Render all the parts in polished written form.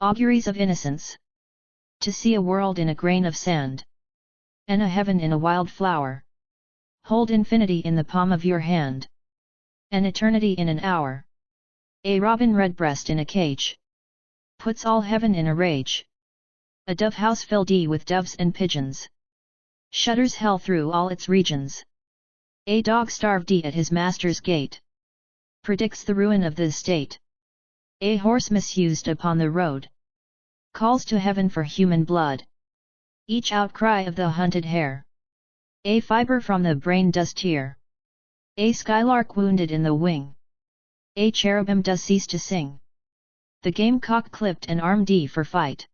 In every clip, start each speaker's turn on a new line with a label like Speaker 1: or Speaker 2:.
Speaker 1: Auguries of Innocence. To see a world in a grain of sand, and a heaven in a wild flower. Hold infinity in the palm of your hand, and eternity in an hour. A robin redbreast in a cage puts all heaven in a rage. A dove house filled with doves and pigeons shudders hell through all its regions. A dog starved at his master's gate predicts the ruin of the state. A horse misused upon the road calls to heaven for human blood. Each outcry of the hunted hare a fiber from the brain does tear. A skylark wounded in the wing a cherubim does cease to sing. The gamecock clipped and armed for fight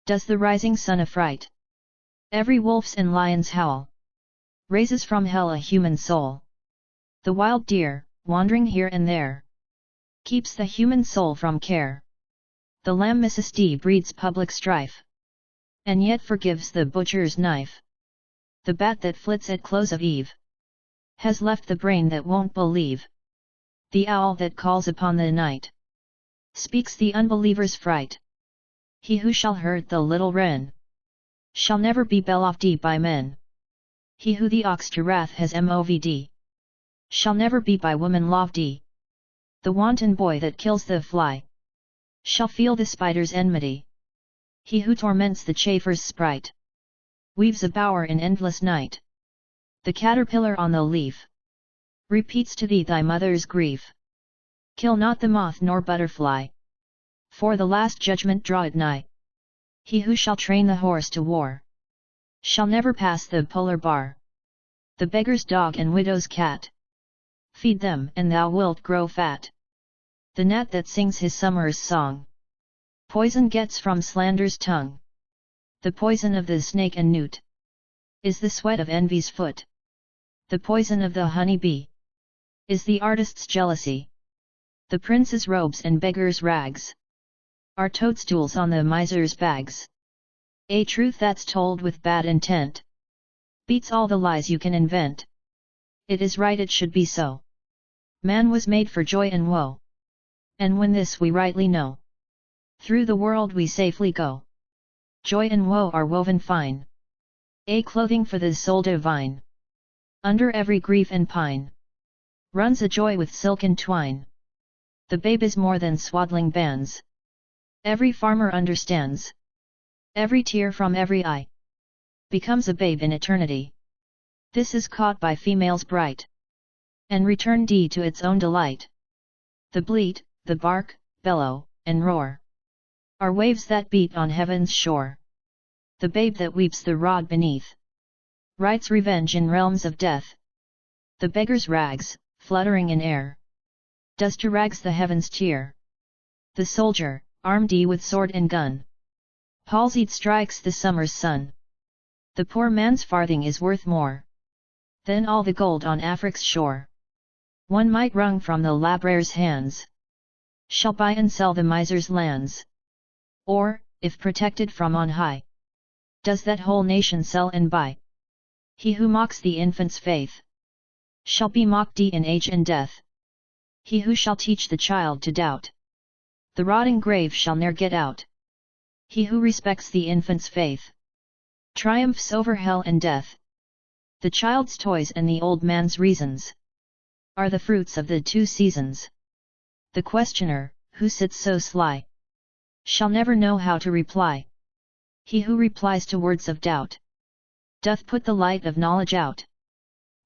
Speaker 1: does the rising sun affright. Every wolf's and lion's howl raises from hell a human soul. The wild deer, wandering here and there, keeps the human soul from care. The lamb Mrs. D breeds public strife, and yet forgives the butcher's knife. The bat that flits at close of eve has left the brain that won't believe. The owl that calls upon the night speaks the unbeliever's fright. He who shall hurt the little wren shall never be beloved by men. He who the ox to wrath has moved shall never be by woman loved. The wanton boy that kills the fly shall feel the spider's enmity. He who torments the chaffer's sprite weaves a bower in endless night. The caterpillar on the leaf repeats to thee thy mother's grief. Kill not the moth nor butterfly, for the last judgment draweth nigh. He who shall train the horse to war shall never pass the polar bar. The beggar's dog and widow's cat, feed them and thou wilt grow fat. The gnat that sings his summer's song poison gets from slander's tongue. The poison of the snake and newt is the sweat of envy's foot. The poison of the honey bee is the artist's jealousy. The prince's robes and beggar's rags are toadstools on the miser's bags. A truth that's told with bad intent beats all the lies you can invent. It is right it should be so. Man was made for joy and woe, and when this we rightly know, through the world we safely go. Joy and woe are woven fine, a clothing for the soul divine. Under every grief and pine runs a joy with silken twine. The babe is more than swaddling bands, every farmer understands. Every tear from every eye becomes a babe in eternity. This is caught by females bright, and returned to its own delight. The bleat, the bark, bellow, and roar are waves that beat on heaven's shore. The babe that weeps the rod beneath writes revenge in realms of death. The beggar's rags, fluttering in air, does to rags the heavens tear. The soldier, armed with sword and gun, palsied strikes the summer's sun. The poor man's farthing is worth more than all the gold on Afric's shore. One mite wrung from the labourer's hands shall buy and sell the miser's lands. Or, if protected from on high, does that whole nation sell and buy. He who mocks the infant's faith shall be mocked in age and death. He who shall teach the child to doubt the rotting grave shall ne'er get out. He who respects the infant's faith triumphs over hell and death. The child's toys and the old man's reasons are the fruits of the two seasons. The questioner, who sits so sly, shall never know how to reply. He who replies to words of doubt doth put the light of knowledge out.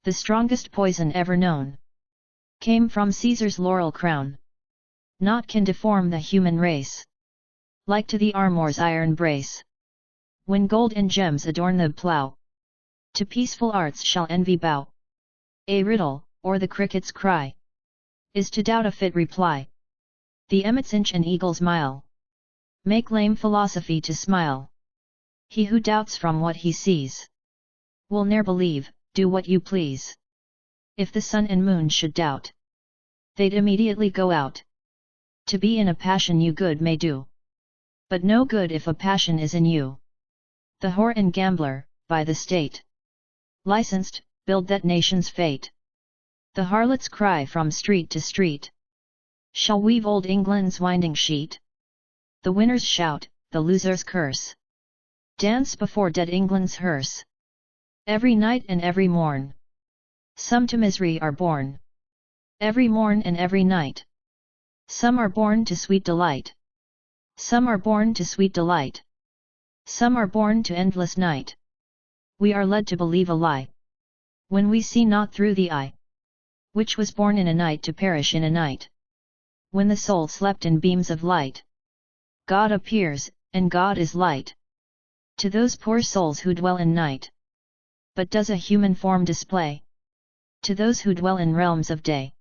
Speaker 1: The strongest poison ever known came from Caesar's laurel crown. Naught can deform the human race like to the armor's iron brace. When gold and gems adorn the plough, to peaceful arts shall envy bow. A riddle, or the cricket's cry, is to doubt a fit reply. The emmet's inch and eagle's mile make lame philosophy to smile. He who doubts from what he sees will ne'er believe, do what you please. If the sun and moon should doubt, they'd immediately go out. To be in a passion you good may do, but no good if a passion is in you. The whore and gambler, by the state licensed, build that nation's fate. The harlot's cry from street to street shall weave old England's winding sheet. The winners shout, the losers curse. Dance before dead England's hearse. Every night and every morn, some to misery are born. Every morn and every night, some are born to sweet delight. Some are born to sweet delight. Some are born to endless night. We are led to believe a lie, when we see not through the eye, which was born in a night to perish in a night. When the soul slept in beams of light, God appears, and God is light to those poor souls who dwell in night. But does a human form display to those who dwell in realms of day?